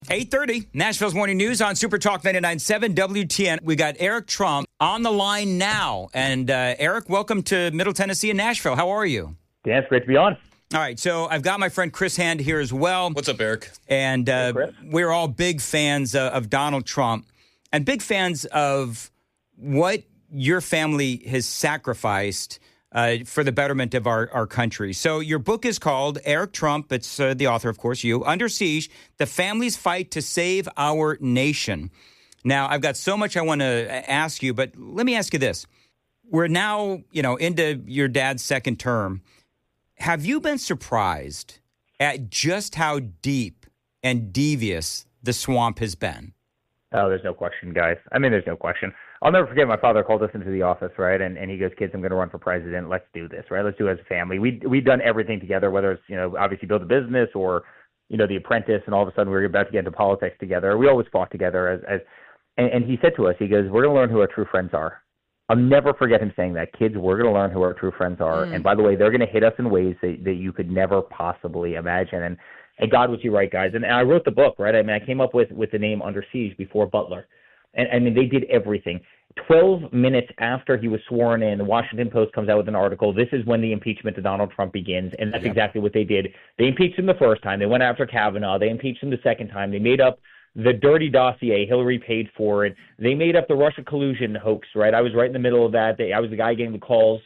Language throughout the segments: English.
8:30, Nashville's Morning News on Super Talk 99.7 WTN. We got Eric Trump on the line now. And Eric, welcome to Middle Tennessee and Nashville. How are you? Dan, it's great to be on. All right, so I've got my friend Chris Hand here as well. What's up, Eric? And Hey, Chris. we're all big fans of Donald Trump and big fans of what your family has sacrificed for the betterment of our country. So your book is called Eric Trump. It's the author, of course, you. Under Siege, The Family's Fight to Save Our Nation. Now, I've got so much I want to ask you, but let me ask you this. We're now, into your dad's second term. Have you been surprised at just how deep and devious the swamp has been? Oh, there's no question, guys. I mean, there's no question. I'll never forget my father called us into the office, right? And he goes, kids, I'm going to run for president. Let's do this, right? Let's do it as a family. We'd done everything together, whether it's, obviously build a business or, The Apprentice, and all of a sudden we were about to get into politics together. We always fought together and he said to us, he goes, we're going to learn who our true friends are. I'll never forget him saying that. Kids, we're going to learn who our true friends are. And by the way, they're going to hit us in ways that you could never possibly imagine. And God was you right, guys. And I wrote the book, right? I mean, I came up with the name Under Siege before Butler. And I mean, they did everything. 12 minutes after he was sworn in, the Washington Post comes out with an article. This is when the impeachment of Donald Trump begins. And that's exactly what they did. They impeached him the first time. They went after Kavanaugh. They impeached him the second time. They made up the dirty dossier. Hillary paid for it. They made up the Russia collusion hoax, right? I was right in the middle of that. I was the guy getting the calls,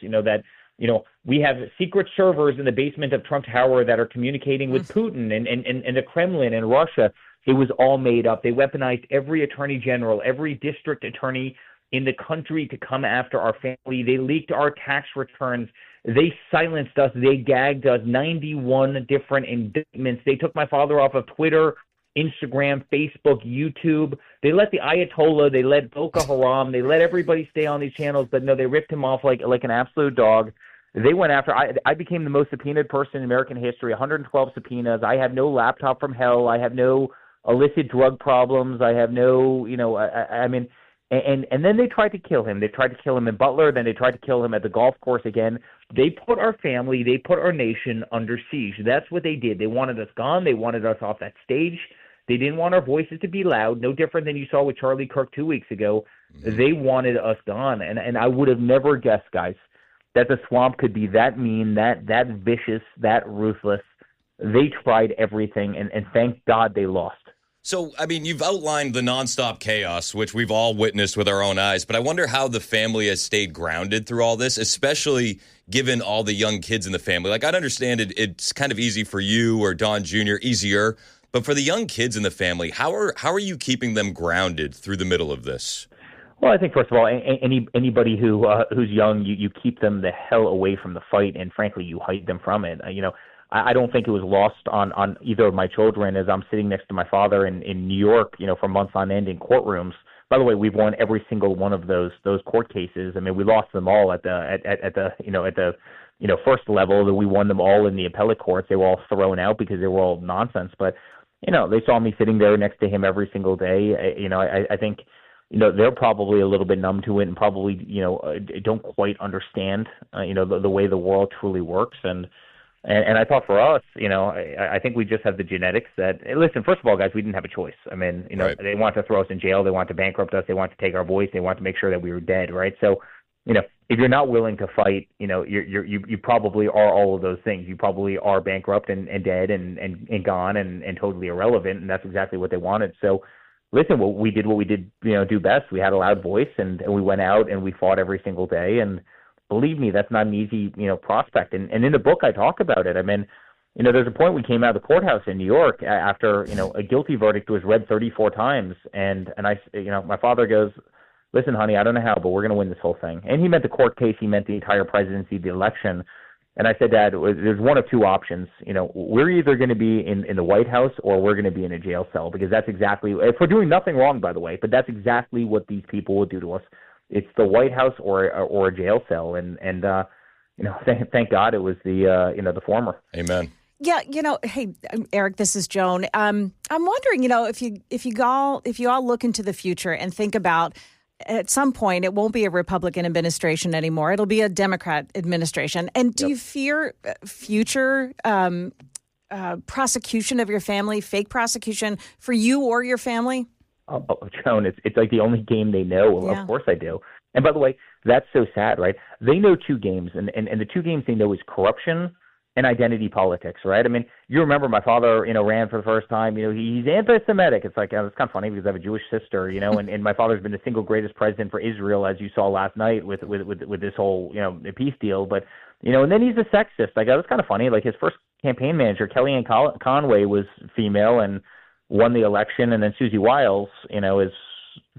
we have secret servers in the basement of Trump Tower that are communicating with Putin and the Kremlin and Russia. It was all made up. They weaponized every attorney general, every district attorney in the country to come after our family. They leaked our tax returns. They silenced us. They gagged us. 91 different indictments. They took my father off of Twitter, Instagram, Facebook, YouTube. They let the Ayatollah, they let Boko Haram, they let everybody stay on these channels, but no, they ripped him off like an absolute dog. They went after, I became the most subpoenaed person in American history, 112 subpoenas. I have no laptop from hell. I have no illicit drug problems. I have no, and then they tried to kill him. They tried to kill him in Butler. Then they tried to kill him at the golf course again. They put our family, they put our nation under siege. That's what they did. They wanted us gone. They wanted us off that stage. They didn't want our voices to be loud, no different than you saw with Charlie Kirk 2 weeks ago. They wanted us gone. And I would have never guessed, guys, that the swamp could be that mean, that vicious, that ruthless. They tried everything, and thank God they lost. So, I mean, you've outlined the nonstop chaos, which we've all witnessed with our own eyes, but I wonder how the family has stayed grounded through all this, especially given all the young kids in the family. Like, I'd understand it's kind of easy for you or Don Jr., easier, but for the young kids in the family, how are you keeping them grounded through the middle of this? Well, I think, first of all, anybody who's young, you keep them the hell away from the fight, and frankly, you hide them from it. I don't think it was lost on either of my children as I'm sitting next to my father in New York, for months on end in courtrooms. By the way, we've won every single one of those court cases. I mean, we lost them all at the first level. That we won them all in the appellate courts. They were all thrown out because they were all nonsense. But they saw me sitting there next to him every single day. I think they're probably a little bit numb to it and probably don't quite understand the way the world truly works. And I thought for us, I think we just have the genetics that, listen, first of all, guys, we didn't have a choice. I mean, Right. They want to throw us in jail. They want to bankrupt us. They want to take our voice. They want to make sure that we were dead, right? So, if you're not willing to fight, you probably are all of those things. You probably are bankrupt and dead and gone and totally irrelevant, and that's exactly what they wanted. So, listen, we did do best. We had a loud voice, and we went out and we fought every single day, and believe me, that's not an easy, prospect. And in the book, I talk about it. I mean, there's a point we came out of the courthouse in New York after, a guilty verdict was read 34 times. And I, my father goes, listen, honey, I don't know how, but we're going to win this whole thing. And he meant the court case. He meant the entire presidency, the election. And I said, Dad, there's one of two options. We're either going to be in the White House or we're going to be in a jail cell, because that's exactly, if we're doing nothing wrong, by the way, but that's exactly what these people will do to us. It's the White House or a jail cell, and thank God it was the former. Amen. Yeah, hey, Eric, this is Joan. I'm wondering, if you all look into the future and think about, at some point it won't be a Republican administration anymore; it'll be a Democrat administration. And do you fear future prosecution of your family, fake prosecution for you or your family? Joan, it's like the only game they know. Yeah. Of course I do. And by the way, that's so sad, right? They know two games, and the two games they know is corruption and identity politics, right? I mean, you remember my father, ran for the first time. He's anti-Semitic. It's like, it's kind of funny because I have a Jewish sister, and my father's been the single greatest president for Israel, as you saw last night with this whole, peace deal. But, and then he's a sexist. Like, that was kind of funny. Like, his first campaign manager, Kellyanne Conway, was female and won the election, and then Susie Wiles, is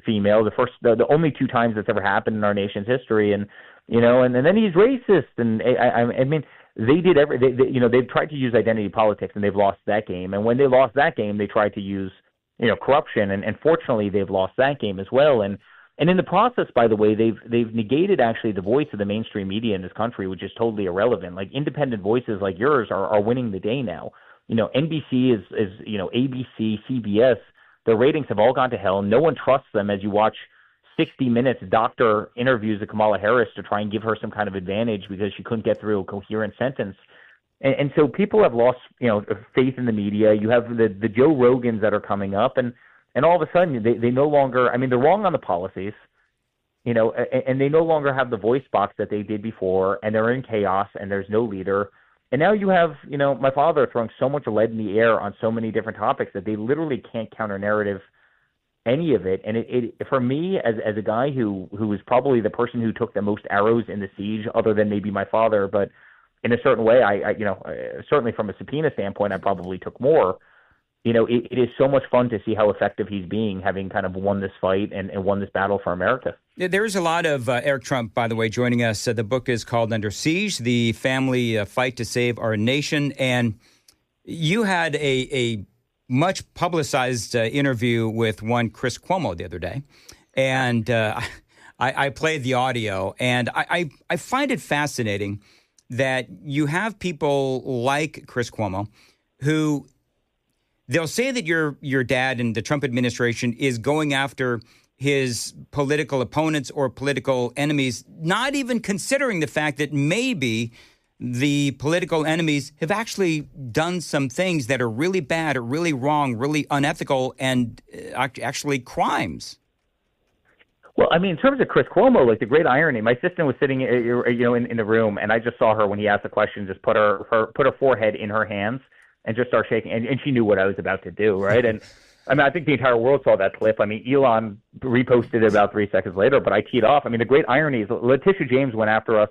female. The only two times that's ever happened in our nation's history, and then he's racist, and I mean, they did they've tried to use identity politics, and they've lost that game. And when they lost that game, they tried to use corruption, and fortunately, they've lost that game as well. And in the process, by the way, they've negated actually the voice of the mainstream media in this country, which is totally irrelevant. Like, independent voices like yours are winning the day now. NBC is ABC, CBS. Their ratings have all gone to hell. No one trusts them as you watch 60 Minutes doctor interviews of Kamala Harris to try and give her some kind of advantage because she couldn't get through a coherent sentence. And so people have lost, faith in the media. You have the Joe Rogans that are coming up, and all of a sudden they no longer, I mean, they're wrong on the policies, and they no longer have the voice box that they did before, and they're in chaos, and there's no leader. And now you have, my father throwing so much lead in the air on so many different topics that they literally can't counter-narrative any of it. And it for me, as a guy who was probably the person who took the most arrows in the siege, other than maybe my father, but in a certain way, I certainly from a subpoena standpoint, I probably took more. It is so much fun to see how effective he's being, having kind of won this fight and won this battle for America. There's a lot of Eric Trump, by the way, joining us. The book is called Under Siege, The Family Fight to Save Our Nation. And you had a much publicized interview with one Chris Cuomo the other day. And I played the audio. And I find it fascinating that you have people like Chris Cuomo who they'll say that your dad and the Trump administration is going after his political opponents or political enemies, not even considering the fact that maybe the political enemies have actually done some things that are really bad or really wrong, really unethical, and actually crimes. Well, I mean, in terms of Chris Cuomo, like the great irony, my sister was sitting, in the room, and I just saw her when he asked the question, just put her forehead in her hands and just start shaking, and she knew what I was about to do, right? And I mean, I think the entire world saw that clip. I mean, Elon reposted it about 3 seconds later, but I teed off. I mean, the great irony is Letitia James went after us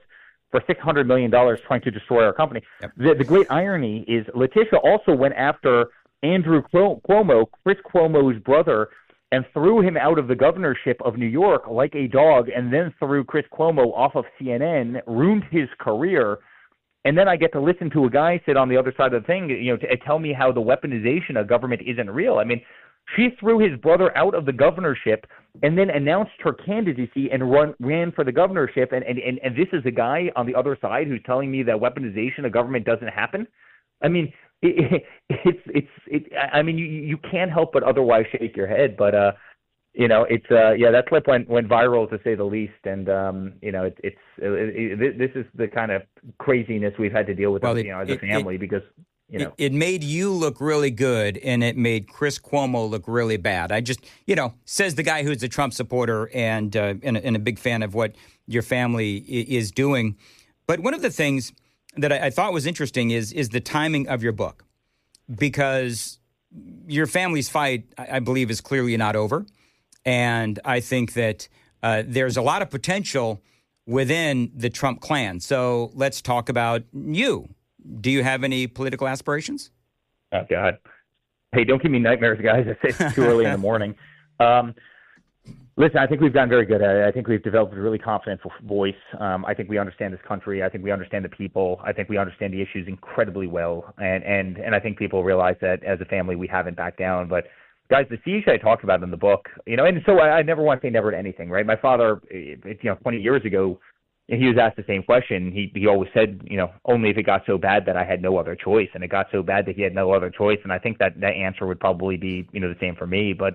for $600 million trying to destroy our company. Yep. The great irony is Letitia also went after Andrew Cuomo, Chris Cuomo's brother, and threw him out of the governorship of New York like a dog, and then threw Chris Cuomo off of CNN, ruined his career. And then I get to listen to a guy sit on the other side of the thing, to tell me how the weaponization of government isn't real. I mean, she threw his brother out of the governorship and then announced her candidacy and ran for the governorship. And this is a guy on the other side who's telling me that weaponization of government doesn't happen. I mean, I mean, you can't help but otherwise shake your head. But that clip went viral, to say the least. And this is the kind of craziness we've had to deal with as a family, because. It made you look really good, and it made Chris Cuomo look really bad. I just, says the guy who's a Trump supporter and a big fan of what your family is doing. But one of the things that I thought was interesting is the timing of your book, because your family's fight, I believe, is clearly not over. And I think that there's a lot of potential within the Trump clan. So let's talk about you. Do you have any political aspirations? Oh, God. Hey, don't give me nightmares, guys. It's too early in the morning. Listen, I think we've gotten very good at it. I think we've developed a really confident voice. I think we understand this country. I think we understand the people. I think we understand the issues incredibly well. And I think people realize that as a family, we haven't backed down. But, guys, the siege I talked about in the book, and so I never want to say never to anything, right? My father, 20 years ago, he was asked the same question. He always said, only if it got so bad that I had no other choice. And it got so bad that he had no other choice. And I think that answer would probably be, the same for me. But,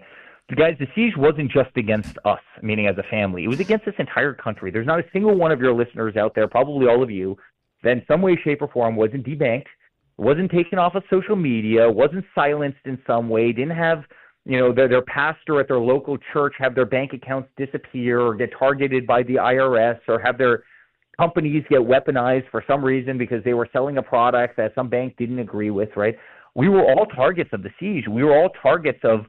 guys, the siege wasn't just against us, meaning as a family. It was against this entire country. There's not a single one of your listeners out there, probably all of you, that in some way, shape, or form wasn't debanked, wasn't taken off of social media, wasn't silenced in some way, didn't have, their pastor at their local church have their bank accounts disappear or get targeted by the IRS or have their companies get weaponized for some reason because they were selling a product that some bank didn't agree with, right? We were all targets of the siege. We were all targets of,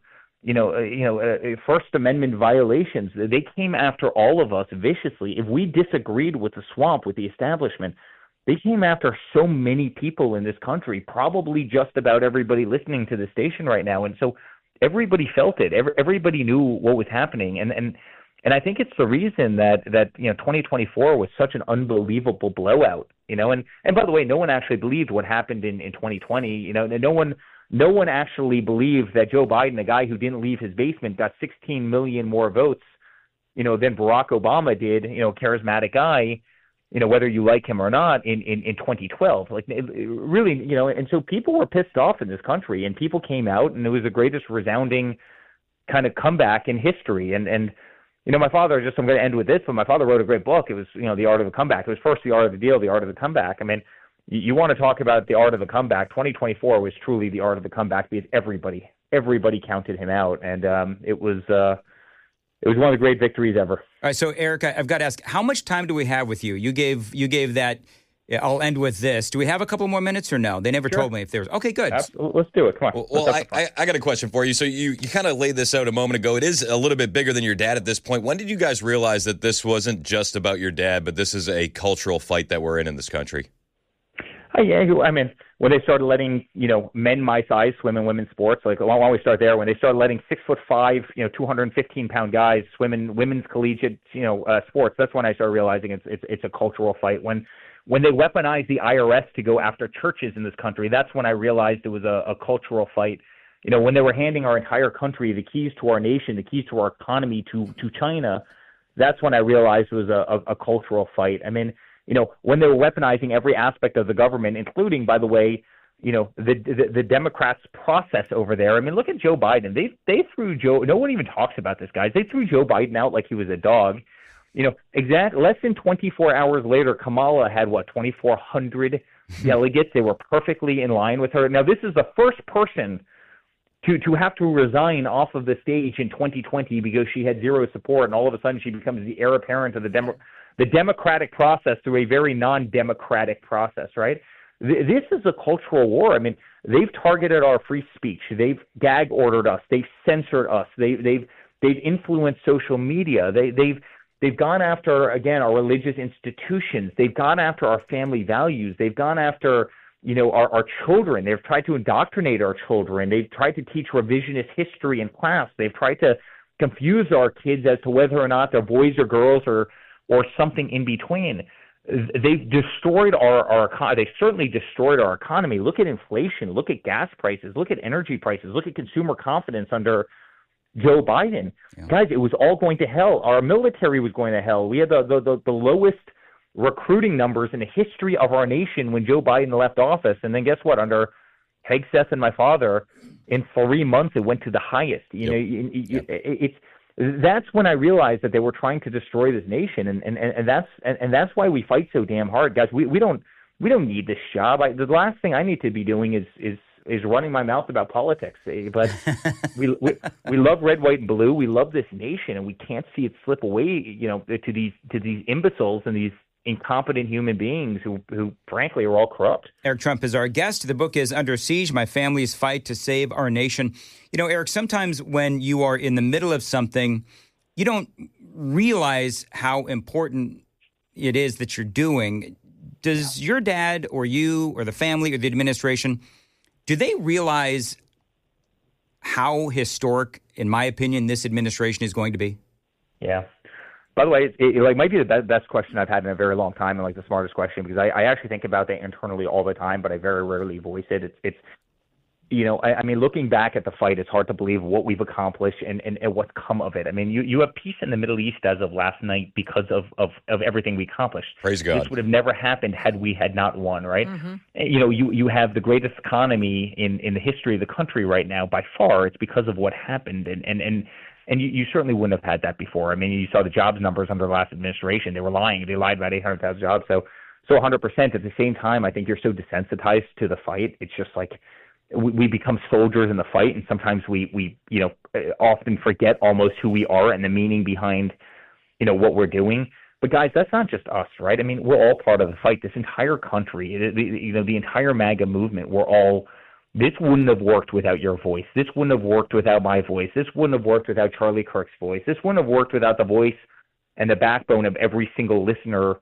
First Amendment violations. They came after all of us viciously. If we disagreed with the swamp, with the establishment, they came after so many people in this country, probably just about everybody listening to the station right now. And so everybody felt it. Everybody knew what was happening. And I think it's the reason that 2024 was such an unbelievable blowout, and by the way, no one actually believed what happened in 2020. No one actually believed that Joe Biden, a guy who didn't leave his basement, got 16 million more votes, than Barack Obama did, charismatic guy, whether you like him or not in 2012, really, and so people were pissed off in this country and people came out and it was the greatest resounding kind of comeback in history. And my father, I'm going to end with this, but my father wrote a great book. It was, The Art of the Comeback. It was first The Art of the Deal, The Art of the Comeback. I mean, you want to talk about the art of the comeback. 2024 was truly the art of the comeback because everybody counted him out. And it was one of the great victories ever. All right, so Eric, I've got to ask, how much time do we have with you? You gave that. Yeah, I'll end with this. Do we have a couple more minutes or no? They never told me if there was. Okay, good. Let's do it. Come on. Well, I got a question for you. So you kind of laid this out a moment ago. It is a little bit bigger than your dad at this point. When did you guys realize that this wasn't just about your dad, but this is a cultural fight that we're in this country? Yeah, I mean, when they started letting, men my size swim in women's sports, why don't we start there? When they started letting 6'5", 215-pound guys swim in women's collegiate, sports, that's when I started realizing it's a cultural fight. When they weaponized the IRS to go after churches in this country, that's when I realized it was a cultural fight. When they were handing our entire country, the keys to our nation, the keys to our economy to China, that's when I realized it was a cultural fight. I mean, when they were weaponizing every aspect of the government, including, by the way, the Democrats' process over there. I mean, look at Joe Biden. They threw Joe. No one even talks about this, guys. They threw Joe Biden out like he was a dog. Less than 24 hours later, Kamala had 2,400 delegates. They were perfectly in line with her. Now, this is the first person to have to resign off of the stage in 2020 because she had zero support, and all of a sudden she becomes the heir apparent of the democratic process through a very non-democratic process, right? This is a cultural war. I mean, they've targeted our free speech. They've gag ordered us. They've censored us. They've influenced social media. They've gone after, again, our religious institutions. They've gone after our family values. They've gone after, our children. They've tried to indoctrinate our children. They've tried to teach revisionist history in class. They've tried to confuse our kids as to whether or not they're boys or girls or something in between. They've destroyed they certainly destroyed our economy. Look at inflation. Look at gas prices. Look at energy prices. Look at consumer confidence under Joe Biden. Yeah. Guys, it was all going to hell. Our military was going to hell. We had the lowest recruiting numbers in the history of our nation when Joe Biden left office. And then guess what? Under Hegseth and my father, in 3 months, it went to the highest. That's when I realized that they were trying to destroy this nation. And that's why we fight so damn hard, guys. We don't need this job. The last thing I need to be doing is running my mouth about politics. But we love red, white, and blue. We love this nation, and we can't see it slip away, to these imbeciles and these incompetent human beings who frankly are all corrupt. Eric Trump is our guest. The book is Under Siege: My Family's Fight to Save Our Nation. Eric, sometimes when you are in the middle of something, you don't realize how important it is that you're doing. Does your dad or you or the family or the administration, do they realize how historic, in my opinion, this administration is going to be? Yeah. By the way, it might be the best question I've had in a very long time, and the smartest question, because I actually think about that internally all the time, but I very rarely voice it. It's I mean, looking back at the fight, it's hard to believe what we've accomplished and what's come of it. I mean, you have peace in the Middle East as of last night because of everything we accomplished. Praise God. This would have never happened had we had not won, right? Mm-hmm. You have the greatest economy in the history of the country right now by far. It's because of what happened, and you certainly wouldn't have had that before. I mean, you saw the jobs numbers under the last administration. They were lying. They lied about 800,000 jobs. So So 100%. At the same time, I think you're so desensitized to the fight. It's just like we become soldiers in the fight, and sometimes we often forget almost who we are and the meaning behind what we're doing. But guys, that's not just us, right? I mean, we're all part of the fight. This entire country, the entire MAGA movement, this wouldn't have worked without your voice. This wouldn't have worked without my voice. This wouldn't have worked without Charlie Kirk's voice. This wouldn't have worked without the voice and the backbone of every single listener,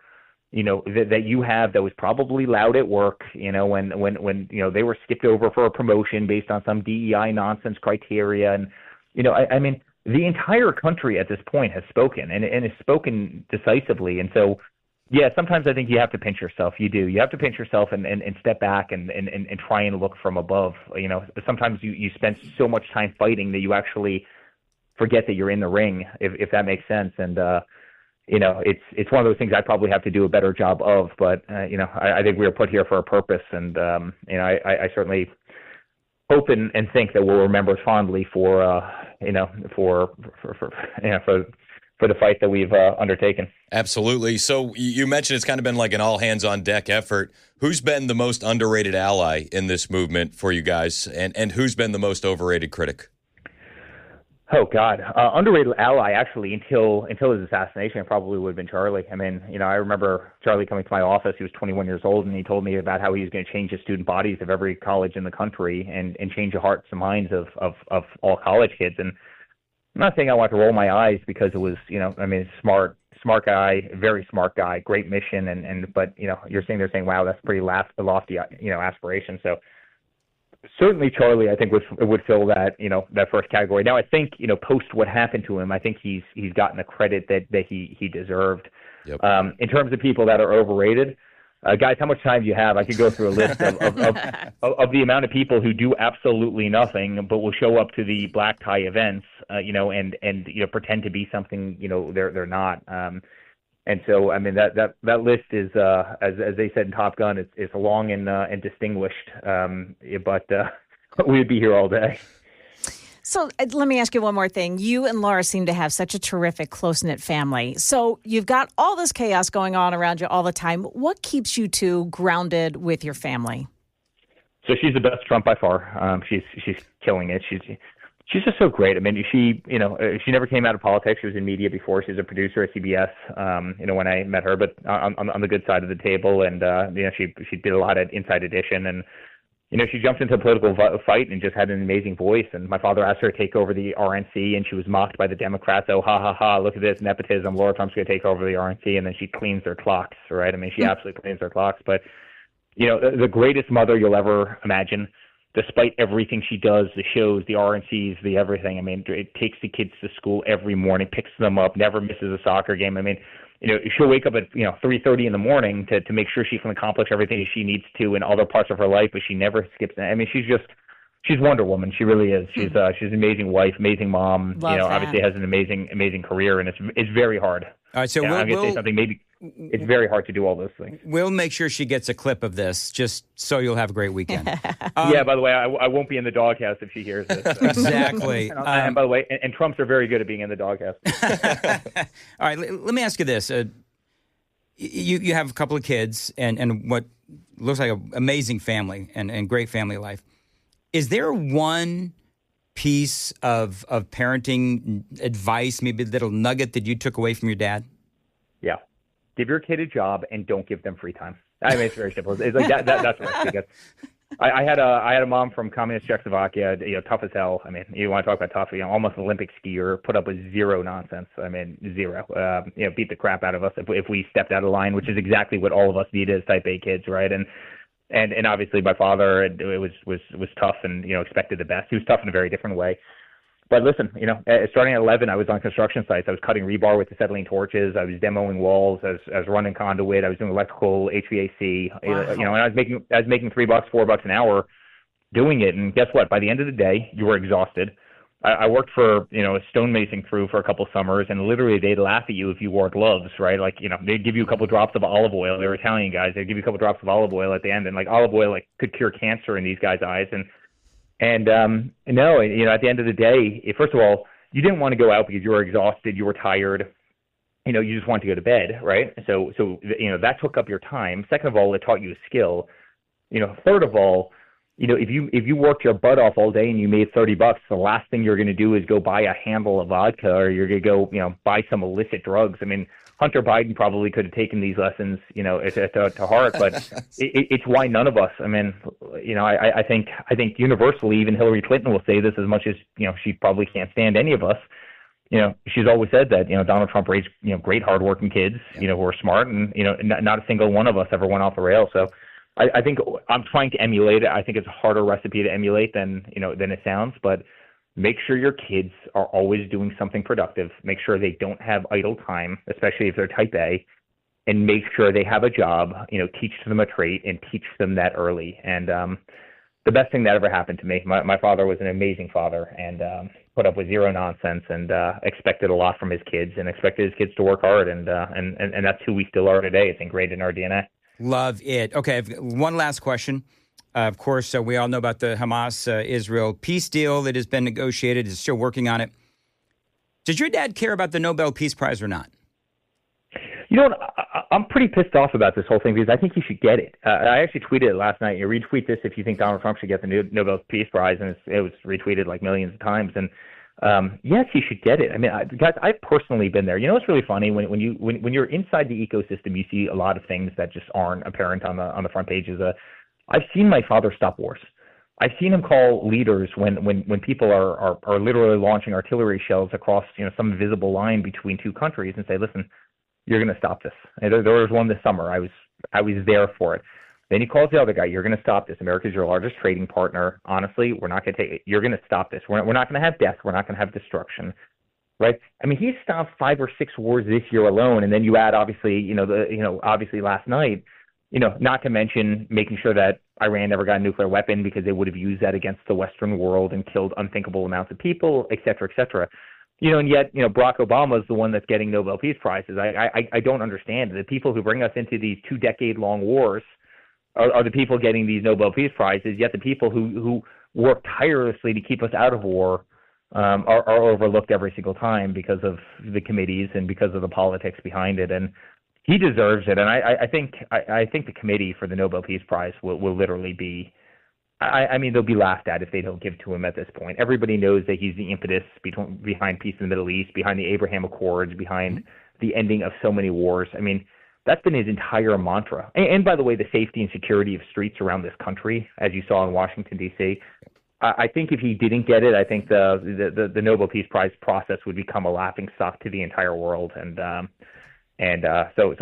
that you have, that was probably loud at work, when they were skipped over for a promotion based on some DEI nonsense criteria. And, I mean, the entire country at this point has spoken and has spoken decisively. And so, yeah, sometimes I think you have to pinch yourself. You do. You have to pinch yourself and step back and try and look from above. Sometimes you spend so much time fighting that you actually forget that you're in the ring, if that makes sense. And, it's one of those things I probably have to do a better job of. But, I think we were put here for a purpose. And, I certainly hope and think that we'll remember us fondly for the fight that we've undertaken. Absolutely. So you mentioned it's kind of been like an all hands on deck effort. Who's been the most underrated ally in this movement for you guys, and who's been the most overrated critic? Oh God, underrated ally actually until his assassination probably would have been Charlie. I mean, I remember Charlie coming to my office. He was 21 years old, and he told me about how he was going to change the student bodies of every college in the country and change the hearts and minds of all college kids. And I'm not saying I want to roll my eyes because it was, smart guy, very smart guy, great mission, but you're saying they're saying, wow, that's pretty lofty, aspiration. So certainly Charlie, I think would fill that, that first category. Now I think, post what happened to him, I think he's gotten the credit that he deserved. Yep. In terms of people that are overrated, guys, how much time do you have? I could go through a list of the amount of people who do absolutely nothing, but will show up to the black tie events, and pretend to be something, they're not. And so, I mean, that list is, as they said in Top Gun, it's long and distinguished. But we would be here all day. So let me ask you one more thing. You and Laura seem to have such a terrific, close-knit family. So you've got all this chaos going on around you all the time. What keeps you two grounded with your family? So she's the best Trump by far. She's killing it. She's just so great. I mean, she never came out of politics. She was in media before. She was a producer at CBS, when I met her, but on the good side of the table. And, she did a lot at Inside Edition. And, she jumped into a political fight and just had an amazing voice. And my father asked her to take over the RNC, and she was mocked by the Democrats. Oh, ha, ha, ha, look at this, nepotism. Laura Trump's going to take over the RNC. And then she cleans their clocks, right? I mean, she absolutely cleans their clocks. But, the greatest mother you'll ever imagine, despite everything she does, the shows, the RNCs, the everything. I mean, it takes the kids to school every morning, picks them up, never misses a soccer game. I mean, she'll wake up at 3:30 in the morning to make sure she can accomplish everything she needs to in other parts of her life, but she never skips. I mean, she's Wonder Woman. She really is. She's an amazing wife, amazing mom. Love that. Obviously has an amazing career, and it's very hard. All right, so I'm going to say something. Maybe it's very hard to do all those things. We'll make sure she gets a clip of this, just so you'll have a great weekend. Yeah, by the way, I won't be in the doghouse if she hears this. Exactly. And by the way, and Trumps are very good at being in the doghouse. All right, let me ask you this. You have a couple of kids and what looks like an amazing family and great family life. Is there one piece of parenting advice, maybe a little nugget that you took away from your dad? Yeah. Give your kid a job and don't give them free time. I mean, it's very simple. It's like that's what I think. I had a mom from communist Czechoslovakia, tough as hell. I mean, you want to talk about tough, almost Olympic skier, put up with zero nonsense. I mean, zero. Beat the crap out of us if we stepped out of line, which is exactly what all of us needed as type A kids, right? And obviously my father, it was tough and, expected the best. He was tough in a very different way. But listen, starting at 11, I was on construction sites. I was cutting rebar with acetylene torches. I was demoing walls. I was running conduit. I was doing electrical, HVAC. Wow. And I was making $3, $4 an hour doing it. And guess what? By the end of the day, you were exhausted. I worked for, a stonemason crew for a couple summers, and literally they'd laugh at you if you wore gloves, right? Like, they'd give you a couple drops of olive oil. They were Italian guys. They'd give you a couple drops of olive oil at the end, and olive oil could cure cancer in these guys' eyes. And no, at the end of the day, first of all, you didn't want to go out because you were exhausted, you were tired, you just want to go to bed, right? So that took up your time. Second of all, it taught you a skill. Third of all, if you worked your butt off all day and you made $30, the last thing you're going to do is go buy a handle of vodka, or you're going to go, buy some illicit drugs. I mean, Hunter Biden probably could have taken these lessons, to heart, but it's why none of us. I mean, I think universally, even Hillary Clinton will say this, as much as she probably can't stand any of us. She's always said that Donald Trump raised great hardworking kids, who are smart, and not a single one of us ever went off the rails. So I think I'm trying to emulate it. I think it's a harder recipe to emulate than it sounds, but make sure your kids are always doing something productive. Make sure they don't have idle time, especially if they're type A, and make sure they have a job. Teach them a trait and teach them that early. And the best thing that ever happened to me, my father was an amazing father, and put up with zero nonsense, and expected a lot from his kids, and expected his kids to work hard. And that's who we still are today. It's ingrained in our DNA. Love it. Okay, I've got one last question. Of course, we all know about the Hamas-Israel peace deal that has been negotiated. Is still working on it. Did your dad care about the Nobel Peace Prize or not? I'm pretty pissed off about this whole thing because I think he should get it. I actually tweeted it last night. You retweet this if you think Donald Trump should get the Nobel Peace Prize, and it was retweeted like millions of times. And yes, he should get it. I mean, guys, I've personally been there. It's really funny when you're inside the ecosystem, you see a lot of things that just aren't apparent on the front pages. I've seen my father stop wars. I've seen him call leaders when people are literally launching artillery shells across some invisible line between two countries, and say, listen, you're going to stop this. And there was one this summer. I was there for it. Then he calls the other guy. You're going to stop this. America's your largest trading partner. Honestly, we're not going to take it. You're going to stop this. We're not going to have death. We're not going to have destruction. Right? I mean, he's stopped 5 or 6 wars this year alone, and then you add obviously last night. Not to mention making sure that Iran never got a nuclear weapon because they would have used that against the Western world and killed unthinkable amounts of people, et cetera, et cetera. And yet, Barack Obama is the one that's getting Nobel Peace Prizes. I don't understand. The people who bring us into these 2-decade-long wars are the people getting these Nobel Peace Prizes, yet the people who work tirelessly to keep us out of war are overlooked every single time because of the committees and because of the politics behind it. And he deserves it. And I think the committee for the Nobel Peace Prize will literally be, I mean, they'll be laughed at if they don't give to him at this point. Everybody knows that he's the impetus behind peace in the Middle East, behind the Abraham Accords, behind the ending of so many wars. I mean, that's been his entire mantra. And by the way, the safety and security of streets around this country, as you saw in Washington, D.C., I think if he didn't get it, I think the Nobel Peace Prize process would become a laughingstock to the entire world. So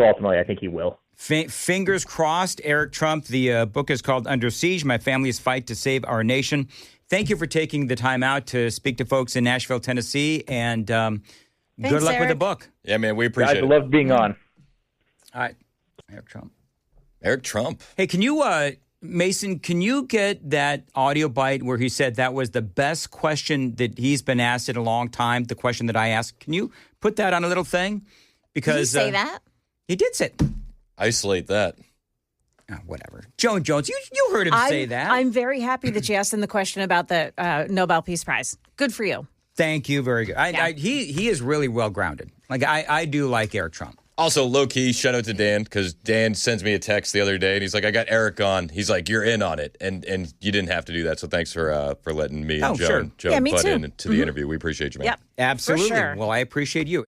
ultimately, I think he will. Fingers crossed. Eric Trump, the book is called Under Siege, My Family's Fight to Save Our Nation. Thank you for taking the time out to speak to folks in Nashville, Tennessee, and good luck with the book. Yeah, man, we appreciate it. I love being on. All right. Eric Trump. Eric Trump. Hey, can you, Mason, can you get that audio bite where he said that was the best question that he's been asked in a long time, the question that I asked? Can you put that on a little thing? Because, did he say that? He did say Isolate that. Oh, whatever. Joan Jones, you heard him say that. I'm very happy that you asked him the question about the Nobel Peace Prize. Good for you. Thank you. Very good. He is really well-grounded. Like, I do like Eric Trump. Also, low-key, shout out to Dan, because Dan sends me a text the other day, and he's like, I got Eric on. He's like, you're in on it. And you didn't have to do that, so thanks for letting me and Joan me butt too. into the interview. We appreciate you, man. Yep. Absolutely. For sure. Well, I appreciate you.